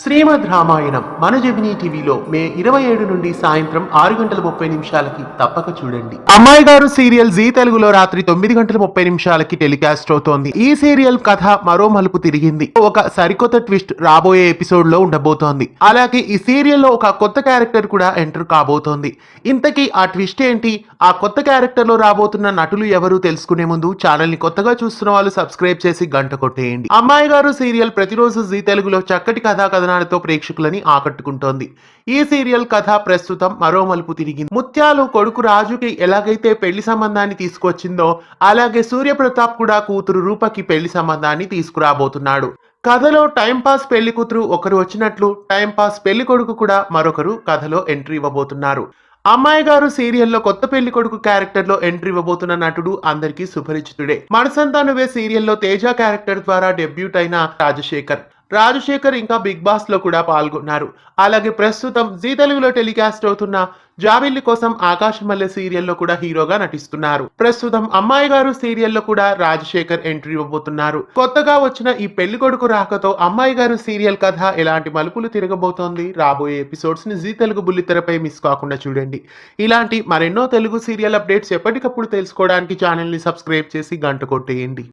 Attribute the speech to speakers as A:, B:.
A: శ్రీమద్ రామాయణం మన జెమినీ టీవీలో మే 27 నుండి సాయంత్రం 6 గంటల 30 నిమిషాలకి తప్పక చూడండి. అమ్మాయి గారు సీరియల్ జీ తెలుగులో రాత్రి 9 గంటల 30 నిమిషాలకి టెలికాస్ట్ అవుతోంది. ఈ సీరియల్ కథ మరో మలుపు తిరిగింది. ఒక సరికొత్త ట్విస్ట్ రాబోయే ఎపిసోడ్ లో ఉండబోతోంది. అలాగే ఈ సీరియల్లో ఒక కొత్త క్యారెక్టర్ కూడా ఎంటర్ కాబోతోంది. ఇంతకీ ఆ ట్విస్ట్ ఏంటి, ఆ కొత్త క్యారెక్టర్ లో రాబోతున్న నటులు ఎవరు తెలుసుకునే ముందు ఛానల్ ని కొత్తగా చూస్తున్న వాళ్ళు సబ్స్క్రైబ్ చేసి గంట కొట్టేయండి. అమ్మాయి గారు సీరియల్ ప్రతిరోజు జీ తెలుగులో చక్కటి కథనాలతో ప్రేక్షకులని ఆకట్టుకుంటోంది. ఈ సీరియల్ కథ ప్రస్తుతం మరో మలుపు తిరిగింది. ముత్యాలు కొడుకు రాజుకి ఎలాగైతే పెళ్లి సంబంధాన్ని తీసుకొచ్చిందో అలాగే సూర్యప్రతాప్ కూడా కూతురు రూపకి పెళ్లి సంబంధాన్ని తీసుకురాబోతున్నాడు. కథలో టైంపాస్ పెళ్లి కూతురు ఒకరు వచ్చినట్లు టైంపాస్ పెళ్లి కొడుకు కూడా మరొకరు కథలో ఎంట్రీ ఇవ్వబోతున్నారు. అమ్మాయి గారు సీరియల్లో కొత్త పెళ్లి కొడుకు క్యారెక్టర్ లో ఎంట్రీ ఇవ్వబోతున్న నటుడు అందరికీ సుపరిచితుడే. మనసంతా నువ్వే సీరియల్లో తేజ క్యారెక్టర్ ద్వారా డెబ్యూట్ అయిన రాజశేఖర్ ఇంకా బిగ్ బాస్ లో కూడా పాల్గొన్నారు. అలాగే ప్రస్తుతం జీ తెలుగులో టెలికాస్ట్ అవుతున్న జాబిల్లి కోసం ఆకాశమల్లె సీరియల్లో కూడా హీరోగా నటిస్తున్నారు. ప్రస్తుతం అమ్మాయి గారు సీరియల్లో కూడా రాజశేఖర్ ఎంట్రీ ఇవ్వబోతున్నారు. కొత్తగా వచ్చిన ఈ పెళ్లి కొడుకు రాకతో అమ్మాయి గారు సీరియల్ కథ ఎలాంటి మలుపులు తిరగబోతోంది, రాబోయే ఎపిసోడ్స్ ని జీ తెలుగు బుల్లితెరపై మిస్ కాకుండా చూడండి. ఇలాంటి మరెన్నో తెలుగు సీరియల్ అప్డేట్స్ ఎప్పటికప్పుడు తెలుసుకోవడానికి ఛానల్ ని సబ్స్క్రైబ్ చేసి గంట కొట్టేయండి.